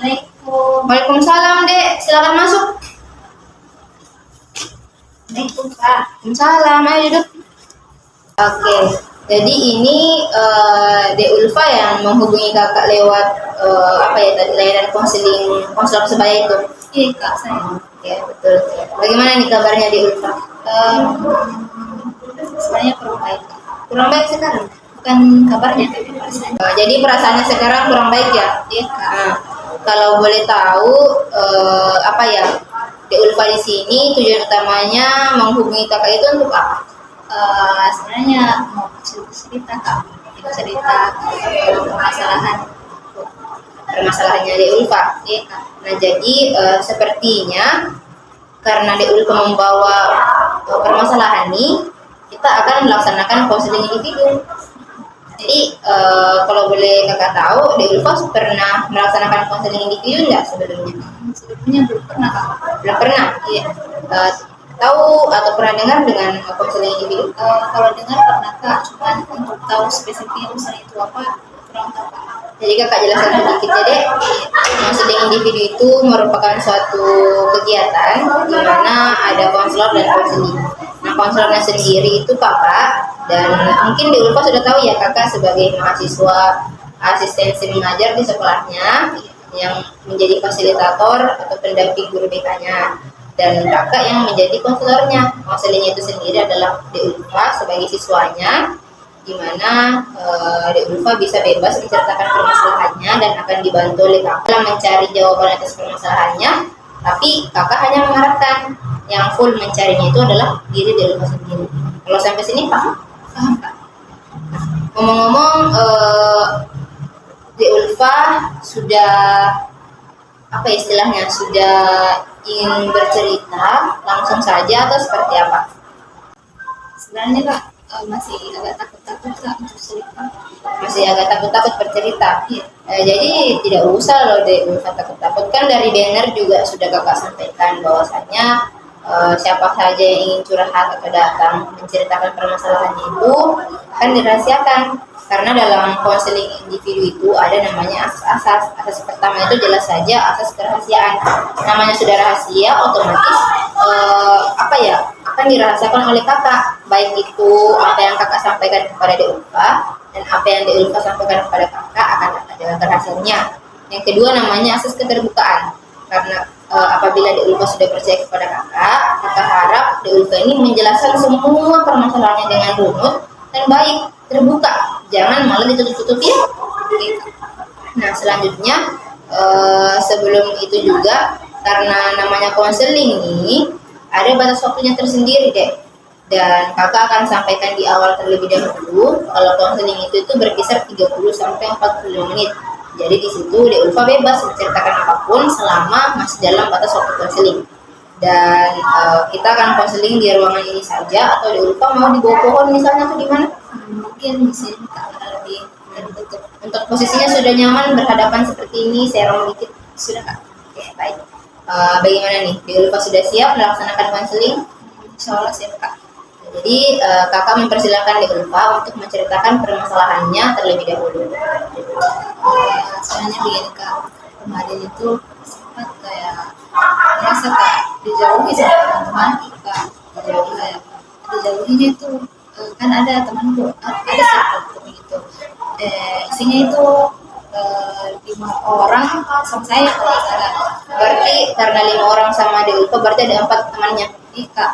Assalamualaikum. Waalaikumsalam, Dek. Silakan masuk. Waalaikumsalam. Ayo duduk. Oke. Jadi ini Dek Ulfa yang menghubungi kakak lewat tadi layanan konselor sebaya itu. Iya kak, saya. Oke, betul. Bagaimana nih kabarnya Dek Ulfa? Sebenarnya kurang baik kak. Kurang baik sekarang. Bukan kabarnya tapi perasaannya. Jadi perasaannya sekarang kurang baik ya? Iya kak. Nah, kalau boleh tahu Dek Ulfa di sini tujuan utamanya menghubungi kakak itu untuk apa? Sebenarnya mau cerita kak. Cerita permasalahannya Dek Ulfa. Iya kak. Nah, jadi sepertinya karena Dek Ulfa membawa permasalahan ini, kita akan melaksanakan konseling individu. Jadi kalau boleh kakak tahu, Dek Ulfa pernah melaksanakan konseling individu enggak sebelumnya? Sebelumnya belum pernah kak. Belum pernah? Iya. Tahu atau pernah dengar dengan konseling individu? Kalau dengar pernah kak, cuman untuk tahu spesifiknya usaha itu apa kurang tahu kak. Jadi kakak jelaskan sedikit ya Dek. Konseling individu itu merupakan suatu kegiatan di mana ada konselor dan konseling. Nah, konselornya sendiri itu kakak, dan mungkin Dek Ulfa sudah tahu ya kakak sebagai mahasiswa asistensi mengajar di sekolahnya yang menjadi fasilitator atau pendamping guru BK-nya, dan kakak yang menjadi konselornya. Konselingnya itu sendiri adalah Dek Ulfa sebagai siswanya, di mana Dek Ulfa bisa bebas menceritakan permasalahannya dan akan dibantu oleh kakak dalam mencari jawaban atas permasalahannya. Tapi kakak hanya mengharapkan yang full mencarinya itu adalah diri Dek Ulfa sendiri. Kalau sampai sini paham? Paham kak. Ngomong-ngomong, Dek Ulfa sudah istilahnya sudah ingin bercerita langsung saja atau seperti apa? Sebenarnya kak masih agak takut-takut kak untuk cerita. Masih agak takut-takut bercerita. Iya. Jadi tidak usah loh Dek Ulfa takut-takut, kan dari banner juga sudah kakak sampaikan bahwasanya siapa saja yang ingin curhat atau datang menceritakan permasalahannya itu akan dirahasiakan, karena dalam konseling individu itu ada namanya asas-asas. Asas pertama itu jelas saja asas kerahasiaan. Namanya sudah rahasia, otomatis akan dirahasiakan oleh kakak, baik itu apa yang kakak sampaikan kepada Dek Ulfa dan apa yang Dek Ulfa sampaikan kepada kakak akan ada kerahasiaannya. Yang kedua namanya asas keterbukaan, karena apabila Dek Ulfa sudah percaya kepada kakak harap Dek Ulfa ini menjelaskan semua permasalahannya dengan runut dan baik, terbuka, jangan malah ditutup-tutupi. Nah, selanjutnya sebelum itu juga, karena namanya konseling ini ada batas waktunya tersendiri Dek, dan kakak akan sampaikan di awal terlebih dahulu kalau konseling itu berkisar 30 sampai 45 menit. Jadi di situ Dek Ulfa bebas menceritakan apapun selama masih dalam batas waktu konseling. Dan kita akan konseling di ruangan ini saja, atau Dek Ulfa mau di bawah pohon misalnya atau di mana? Mungkin di sini kak lebih tertutup. Untuk posisinya sudah nyaman berhadapan seperti ini, serong dikit. Sudah kak. Oke, baik. Bagaimana nih? Dek Ulfa sudah siap melaksanakan konseling? Insya Allah siap kak. Jadi kakak mempersilahkan Dek Ulfa untuk menceritakan permasalahannya terlebih dahulu. Soalnya begini kak, kemarin itu sempat kayak merasa kayak dijauhi sama teman-teman kak. Dijauhinya itu kan ada temanku, ada circle gitu. Isinya itu 5 orang sama saya kalau nggak salah. Berarti karena 5 orang sama Dek Ulfa, berarti ada 4 temannya. Iya kak.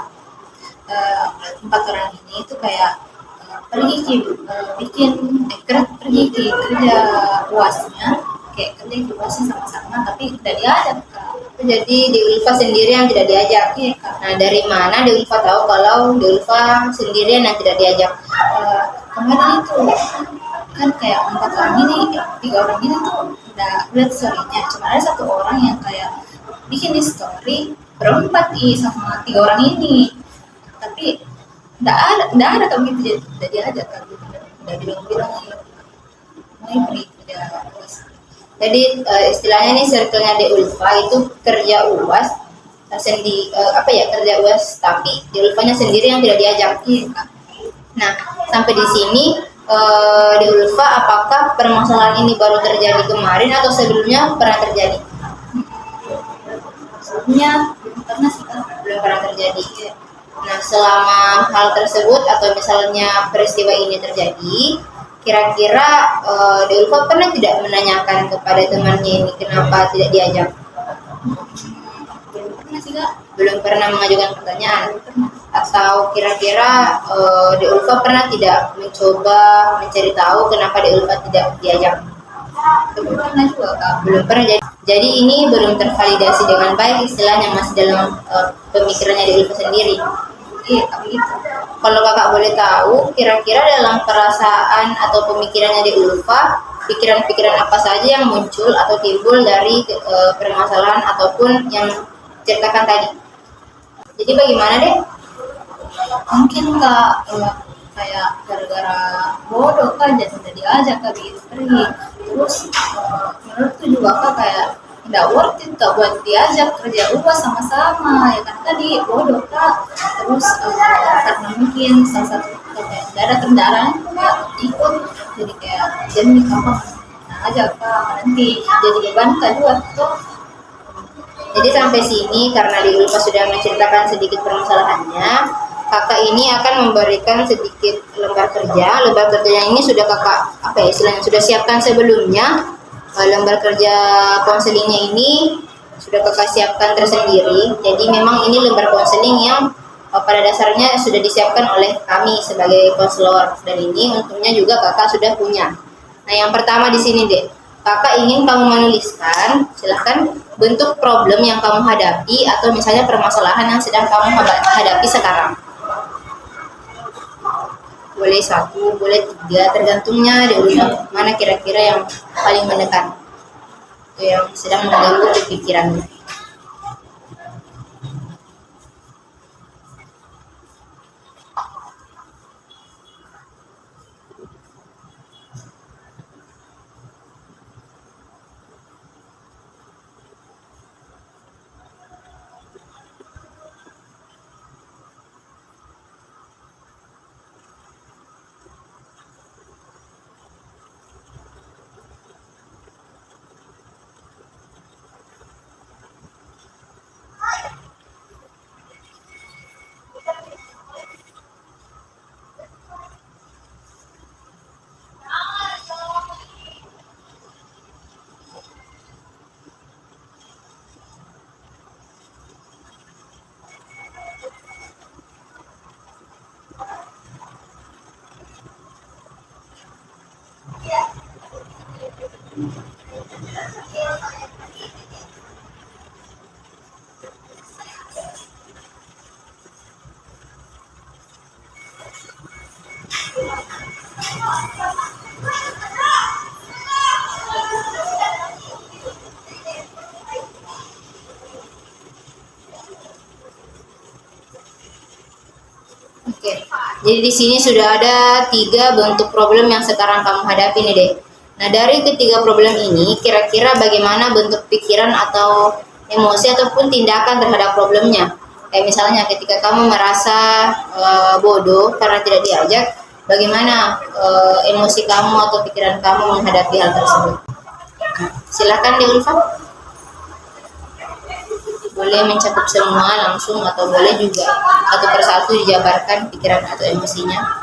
4 orang ini itu kayak pergi kerja UASnya, kayak kerja di UASnya sama-sama tapi tidak diajak kak. Jadi Dek Ulfa sendiri yang tidak diajak. Iya kak. Nah, dari mana Dek Ulfa tahu kalau Dek Ulfa sendirian yang tidak diajak? Kemarin itu kan kayak 4 orang ini, 3 orang ini tuh udah story-nya, cuma ada 1 orang yang kayak bikin di story berempat sama 3 orang ini, tapi nggak ada kayak gitu, jadi udah diajak kan gitu, udah bilang mau pergi kerja UAS. Jadi istilahnya nih circle-nya Dek Ulfa itu kerja UAS kerja UAS, tapi Dek Ulfanya sendiri yang tidak diajak. Iya kak. Nah, sampai di sini Dek Ulfa, apakah permasalahan ini baru terjadi kemarin atau sebelumnya pernah terjadi? sebelumnya belum pernah sih Kak. belum pernah terjadi. Nah, selama hal tersebut atau misalnya peristiwa ini terjadi, kira-kira De Ulfa pernah tidak menanyakan kepada temannya ini kenapa tidak diajak? Belum pernah sih Kak. Belum pernah mengajukan pertanyaan. Atau kira-kira De Ulfa pernah tidak mencoba mencari tahu kenapa De Ulfa tidak diajak? Belum pernah juga Kak. Belum pernah. Jadi ini belum tervalidasi dengan baik, istilahnya masih dalam pemikirannya De Ulfa sendiri. Iya Kak, begitu. Kalau kakak boleh tahu, kira-kira dalam perasaan atau pemikirannya De Ulfa, pikiran-pikiran apa saja yang muncul atau timbul dari permasalahan ataupun yang ceritakan tadi? Jadi bagaimana deh? Mungkin Kak, kayak gara-gara bodoh kan jadi tidak diajak Kak gitu pergi. Terus menurutku juga Kak kayak tidak worth it Kak buat diajak kerja UAS sama-sama ya kan, tadi bodoh Kak. Terus karena mungkin salah satu kayak tidak ada kendaraan Kak ikut, jadi kayak jadi gampang nah aja Kak, nanti jadi beban Kak juga tuh. Jadi sampai sini karena Di Ulfa sudah menceritakan sedikit permasalahannya, kakak ini akan memberikan sedikit lembar kerja. Lembar kerja ini sudah kakak istilahnya sudah siapkan sebelumnya. Lembar kerja konselingnya ini sudah kakak siapkan tersendiri. Jadi memang ini lembar konseling yang pada dasarnya sudah disiapkan oleh kami sebagai konselor, dan ini untungnya juga kakak sudah punya. Nah, yang pertama di sini deh, kakak ingin kamu menuliskan, silahkan, bentuk problem yang kamu hadapi atau misalnya permasalahan yang sedang kamu hadapi sekarang. Boleh 1, boleh 3, tergantungnya di urutan mana kira-kira yang paling menekan, itu yang sedang mengganggu pikirannya. Oke, jadi di sini sudah ada 3 bentuk problem yang sekarang kamu hadapi nih deh. Nah, dari ketiga problem ini, kira-kira bagaimana bentuk pikiran atau emosi ataupun tindakan terhadap problemnya? Kayak misalnya ketika kamu merasa bodoh karena tidak diajak, bagaimana emosi kamu atau pikiran kamu menghadapi hal tersebut? Silakan De Ulfa. Boleh mencakup semua langsung atau boleh juga satu persatu dijabarkan pikiran atau emosinya.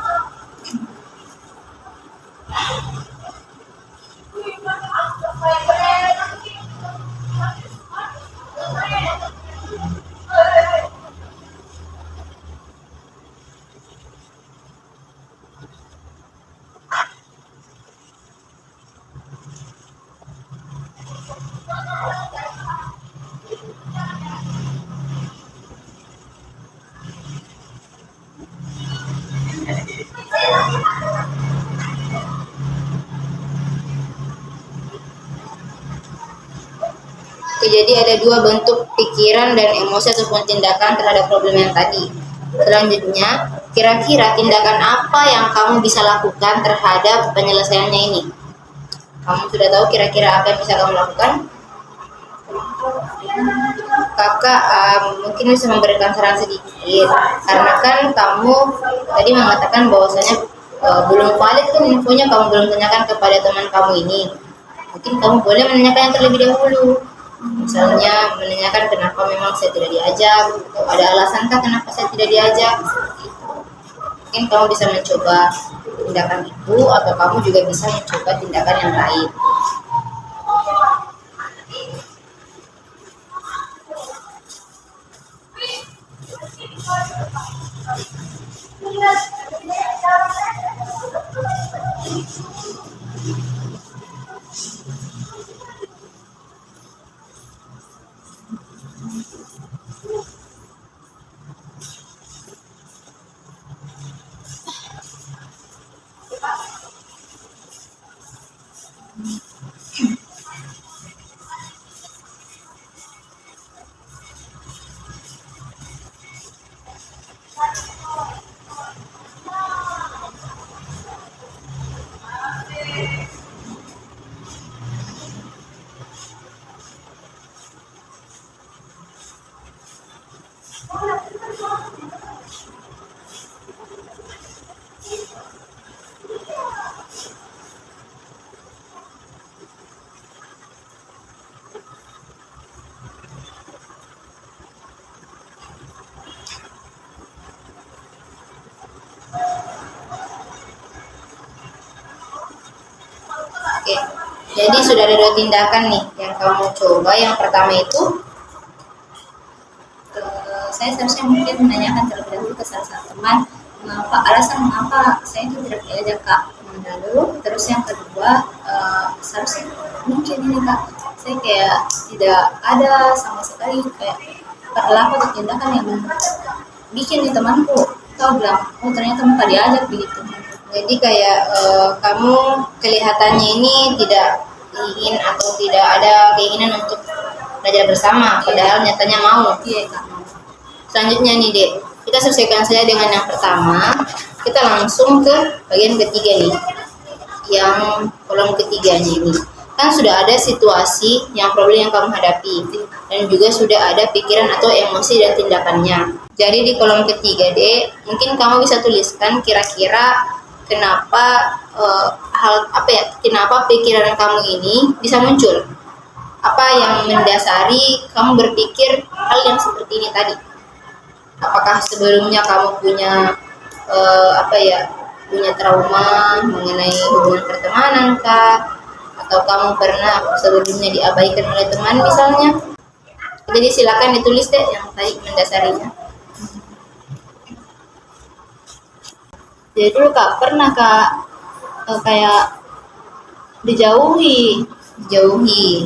Jadi ada 2 bentuk pikiran dan emosi ataupun tindakan terhadap problem yang tadi. Selanjutnya, kira-kira tindakan apa yang kamu bisa lakukan terhadap penyelesaiannya ini? Kamu sudah tahu kira-kira apa yang bisa kamu lakukan? Kakak mungkin bisa memberikan saran sedikit, karena kan kamu tadi mengatakan bahwasanya belum valid kan infonya, kamu belum tanyakan kepada teman kamu ini. Mungkin kamu boleh menanyakan yang terlebih dahulu. Misalnya menanyakan kenapa memang saya tidak diajak, atau ada alasankah kenapa saya tidak diajak, seperti itu. Mungkin kamu bisa mencoba tindakan itu, atau kamu juga bisa mencoba tindakan yang lain. Oke, jadi sudah ada 2 tindakan nih yang kamu coba. Yang pertama itu Saya seharusnya mungkin menanyakan terlebih dahulu ke salah satu teman alasan mengapa saya itu tidak diajak Kak. Lalu terus yang kedua, seharusnya mungkin ini Kak, saya kayak tidak ada sama sekali kayak perilaku atau tindakan yang bikin nih temanku tahu bilang, oh ternyata muka diajak begitu. jadi kayak kamu kelihatannya ini tidak ingin atau tidak ada keinginan untuk belajar bersama, padahal nyatanya mau. Iya Kak. Selanjutnya nih Dek, kita selesaikan saja dengan yang pertama. Kita langsung ke bagian ketiga nih, yang kolom ketiganya ini. Kan sudah ada situasi yang problem yang kamu hadapi, dan juga sudah ada pikiran atau emosi dan tindakannya. Jadi di kolom ketiga Dek, mungkin kamu bisa tuliskan kira-kira kenapa kenapa pikiran kamu ini bisa muncul. Apa yang mendasari kamu berpikir hal yang seperti ini tadi? Apakah sebelumnya kamu punya punya trauma mengenai hubungan pertemanan kah? Atau kamu pernah sebelumnya diabaikan oleh teman misalnya? Jadi silakan ditulis deh yang tadi mendasarinya. Jadi dulu Kak pernah Kak kayak dijauhi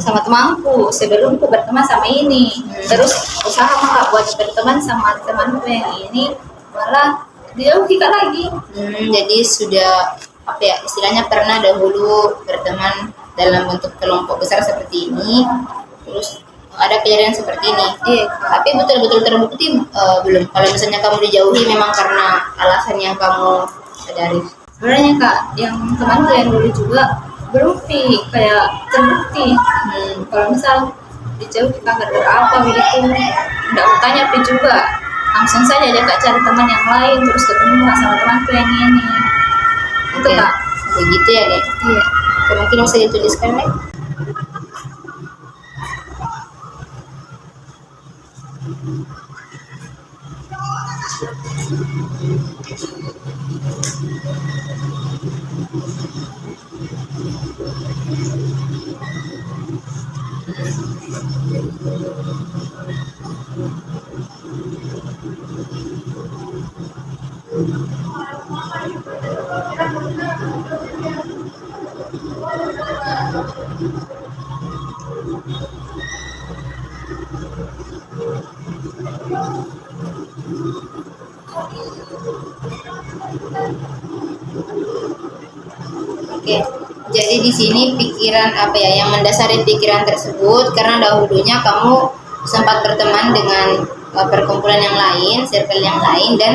sama temanku sebelum aku berteman sama ini. Terus usaha Kak buat berteman sama temanku yang ini malah dijauhi Kak lagi. Jadi sudah istilahnya pernah dahulu berteman dalam bentuk kelompok besar seperti ini, terus ada kejadian seperti ini. Iya. Tapi betul-betul terbukti belum? Kalau misalnya kamu dijauhi memang karena alasan yang kamu sadari. Sebenarnya Kak, yang temanku yang dulu juga berbukti kayak terbukti. Kalau misal dijauhi Kak gara-gara apa begitu, nggak mau tanya Pi juga. Langsung saja aja Kak cari teman yang lain terus ketemu Kak sama temanku yang ini. Itu Oke, Kak. begitu ya Dek. Iya. Mungkin bisa dituliskan Dek. Oke, jadi di sini pikiran yang mendasari pikiran tersebut karena dahulunya kamu sempat berteman dengan perkumpulan yang lain, circle yang lain, dan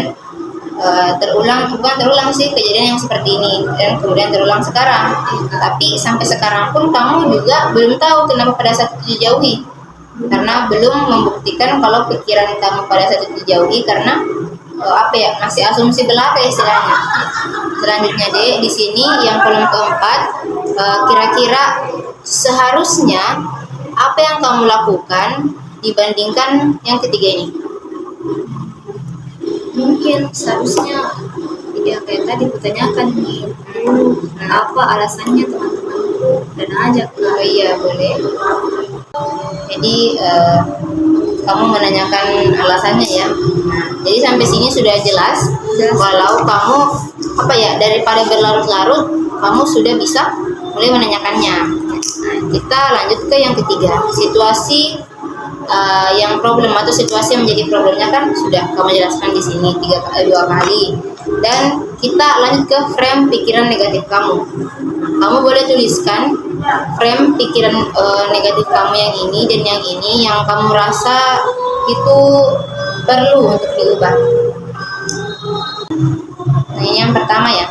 bukan terulang sih kejadian yang seperti ini dan kemudian terulang sekarang. Tapi sampai sekarang pun kamu juga belum tahu kenapa pada saat itu dijauhi, karena belum membuktikan kalau pikiran kamu pada saat itu dijauhi karena masih asumsi belaka istilahnya. Selanjutnya Dek, di sini yang kolom keempat, kira-kira seharusnya apa yang kamu lakukan dibandingkan yang ketiga ini? Mungkin seharusnya ya kayak tadi kutanyakan nih dulu apa alasannya teman-temanku dan ajak. Oh iya, boleh. Jadi kamu menanyakan alasannya ya. Nah, jadi sampai sini sudah jelas. Walau kamu daripada berlarut-larut, kamu sudah bisa mulai menanyakannya. Nah, kita lanjut ke yang ketiga, situasi yang problem atau situasi yang menjadi problemnya kan sudah kamu jelaskan di sini dua kali. Dan kita lanjut ke frame pikiran negatif kamu. Kamu boleh tuliskan frame pikiran negatif kamu yang ini dan yang ini yang kamu rasa itu perlu untuk diubah. Nah, ini yang pertama ya.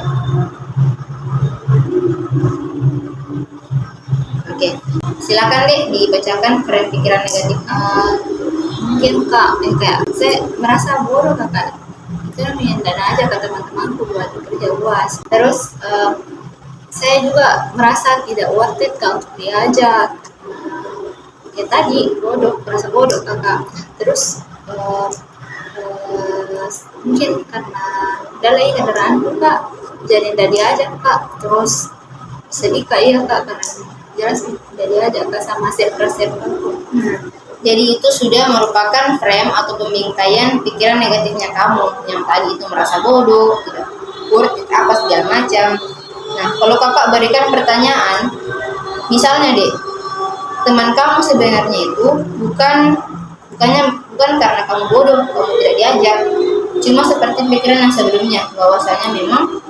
Oke, silakan deh dibacakan frame pikiran negatif. Mungkin kayak saya merasa bodoh kakak, itu namanya dana aja ke teman-temanku buat kerja UAS. Terus saya juga merasa tidak worth it kak untuk diajak. Ya tadi merasa bodoh kakak. Terus mungkin karena dalai kendaraanku kak, jadi tidak diajak kak. Terus sedih kak iya kak, karena jelas tidak diajak kak sama server-serverku. Jadi itu sudah merupakan frame atau pembingkaian pikiran negatifnya kamu yang tadi itu merasa bodoh, tidak worth it apa segala macam. Nah, kalau kakak berikan pertanyaan, misalnya deh, teman kamu sebenarnya itu bukan karena kamu bodoh, kamu tidak diajak, cuma seperti pikiran yang sebelumnya, bahwasanya memang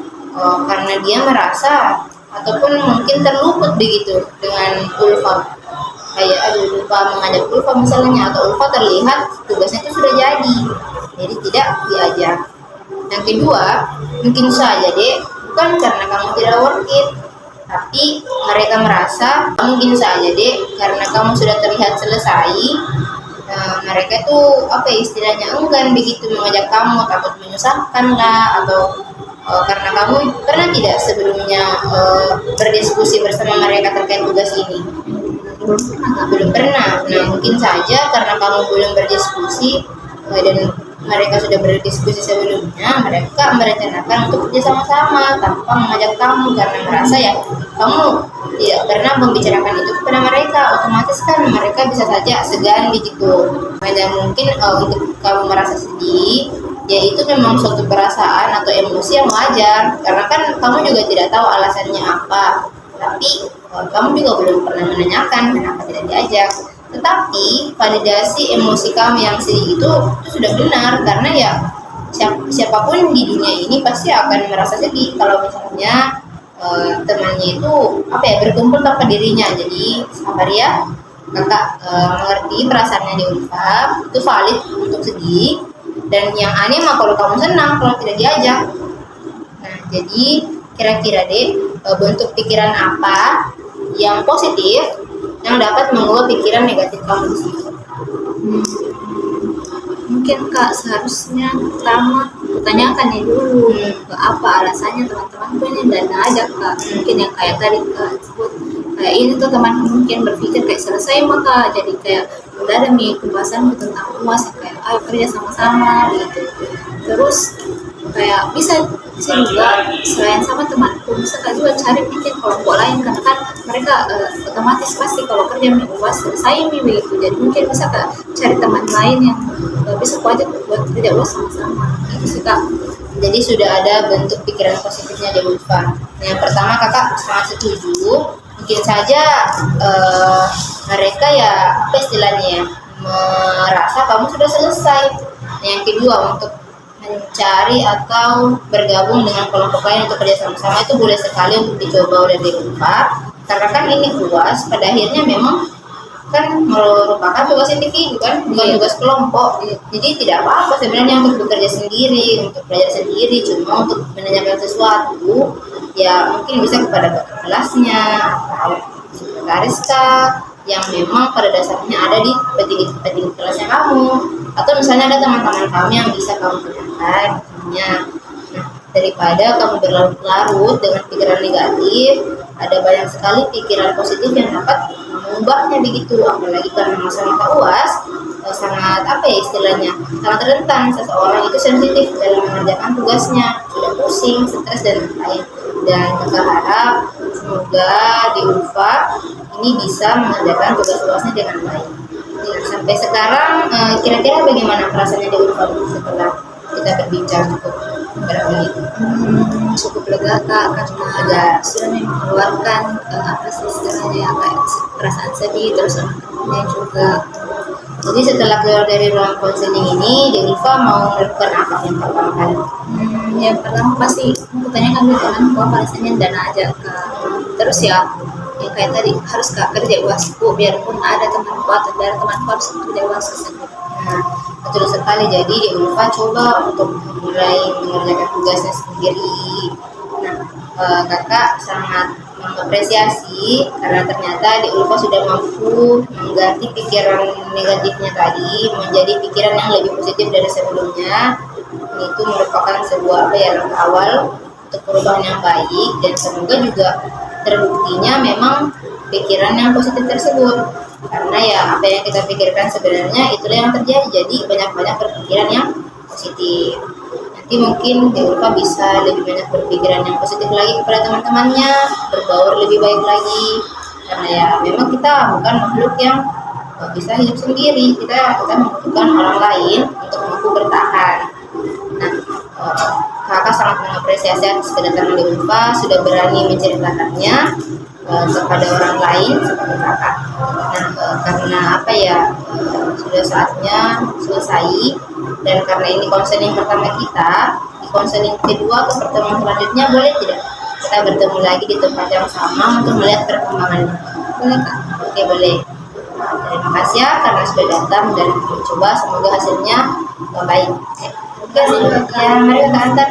karena dia merasa ataupun mungkin terluput begitu dengan ulfa, kayak lupa mengajak ulfa misalnya, atau ulfa terlihat tugasnya itu sudah jadi tidak diajak. Yang kedua, mungkin saja deh bukan karena kamu tidak worth it, tapi mereka merasa mungkin saja deh karena kamu sudah terlihat selesai. Mereka tuh istilahnya enggan begitu mengajak kamu, takut menyusahkan lah, atau karena kamu pernah tidak sebelumnya berdiskusi bersama mereka terkait tugas ini? Belum pernah. Nah, mungkin saja karena kamu belum berdiskusi dan mereka sudah berdiskusi sebelumnya, mereka merencanakan untuk kerja sama-sama tanpa mengajak kamu karena merasa ya kamu tidak pernah membicarakan itu kepada mereka, otomatis kan mereka bisa saja segan begitu. Dan mungkin untuk kamu merasa sedih, ya itu memang suatu perasaan atau emosi yang wajar, karena kan kamu juga tidak tahu alasannya apa, tapi kamu juga belum pernah menanyakan kenapa tidak diajak. Tetapi validasi emosi kamu yang sedih itu sudah benar, karena ya siapapun di dunia ini pasti akan merasa sedih kalau misalnya temannya itu berkumpul tanpa dirinya. Jadi sabar ya kakak, mengerti perasaannya di Ulfa, itu valid untuk sedih. Dan yang aneh mah kalau kamu senang kalau tidak diajak. Nah, jadi kira-kira deh bentuk pikiran apa yang positif yang dapat mengubah pikiran negatif kamu di sini? Mungkin kak seharusnya pertama tanyakan nih dulu apa alasannya teman-temanku ini dan ajak kak. Mungkin yang kayak tadi kak sebut, kayak ini tuh teman mungkin berpikir kayak selesai maka jadi kayak udah ada nih pembahasan tentang UAS, kayak ayo kerja sama-sama gitu. Terus kayak bisa juga selain sama temanku, bisa kak juga cari bikin kelompok lain, karena kan mereka otomatis pasti kalau kerja UAS selesai begitu. Jadi mungkin bisa kak cari teman lain yang bisa kau ajak buat kerja UAS sama-sama gitu sih kak. Jadi sudah ada bentuk pikiran positifnya di Ulfa. Yang pertama kakak sangat setuju. Mungkin saja mereka istilahnya merasa kamu sudah selesai. Yang kedua, untuk mencari atau bergabung dengan kelompok lain untuk kerja sama-sama itu boleh sekali untuk dicoba oleh Ulfa, karena kan ini UAS pada akhirnya memang kan merupakan tugas individu kan, bukan tugas kelompok. Jadi tidak apa-apa sebenarnya untuk bekerja sendiri, untuk belajar sendiri, cuma untuk menanyakan sesuatu ya mungkin bisa kepada kakak kelasnya atau sekretaris yang memang pada dasarnya ada di petinggi kelasnya kamu, atau misalnya ada teman-teman kamu yang bisa kamu tanyakan. Nah, daripada kamu berlarut-larut dengan pikiran negatif, ada banyak sekali pikiran positif yang dapat mengubahnya begitu. Apalagi karena masa-masa UAS sangat apa ya istilahnya, sangat rentan. Seseorang itu sensitif dalam mengerjakan tugasnya, sudah pusing, stres dan lain-lain. Dan kakak harap semoga di ULFA ini bisa mengerjakan tugas UASnya dengan baik. Nah, sampai sekarang kira-kira bagaimana perasaannya di ULFA setelah kita berbincang cukup berapa menit? Cukup lega Kak, karena sudah mengeluarkan apa sih istilahnya, kayak perasaan sedih, terus anak-anaknya juga. Jadi setelah keluar dari ruang konseling ini, Deulfa mau melakukan apa yang pertama kali? Yang pertama pasti aku tanyakan dulu orang tua alasannya dana aja Kak. Terus ya yang kayak tadi harus Kak kerja UASku, biarpun ada temanku atau ada temanku harus kerja UAS sendiri. Nah, betul sekali. Jadi Deulfa coba untuk mulai mengerjakan tugasnya sendiri. Nah, kakak sangat mengapresiasi karena ternyata Deulfa sudah mampu mengganti pikiran negatifnya tadi menjadi pikiran yang lebih positif dari sebelumnya. Itu merupakan sebuah langkah awal untuk perubahan yang baik, dan semoga juga terbuktinya memang pikiran yang positif tersebut, karena ya apa yang kita pikirkan sebenarnya itulah yang terjadi. Jadi banyak-banyak berpikiran yang positif. Nanti mungkin Deulfa bisa lebih banyak berpikiran yang positif lagi kepada teman-temannya, berbaur lebih baik lagi, karena ya memang kita bukan makhluk yang bisa hidup sendiri. Kita membutuhkan orang lain untuk mampu bertahan. Nah, kakak sangat mengapresiasi atas kedatangan Deulfa, sudah berani menceritakannya kepada orang lain seperti kakak. Nah, karena apa ya, sudah saatnya selesai, dan karena ini konseling pertama kita, di konseling kedua ke pertemuan selanjutnya boleh tidak kita bertemu lagi di tempat yang sama untuk melihat perkembangannya? Boleh Kak? Oke, boleh. Terima kasih ya karena sudah datang dan mencoba, semoga hasilnya baik. Oke, ya, mari kita antar.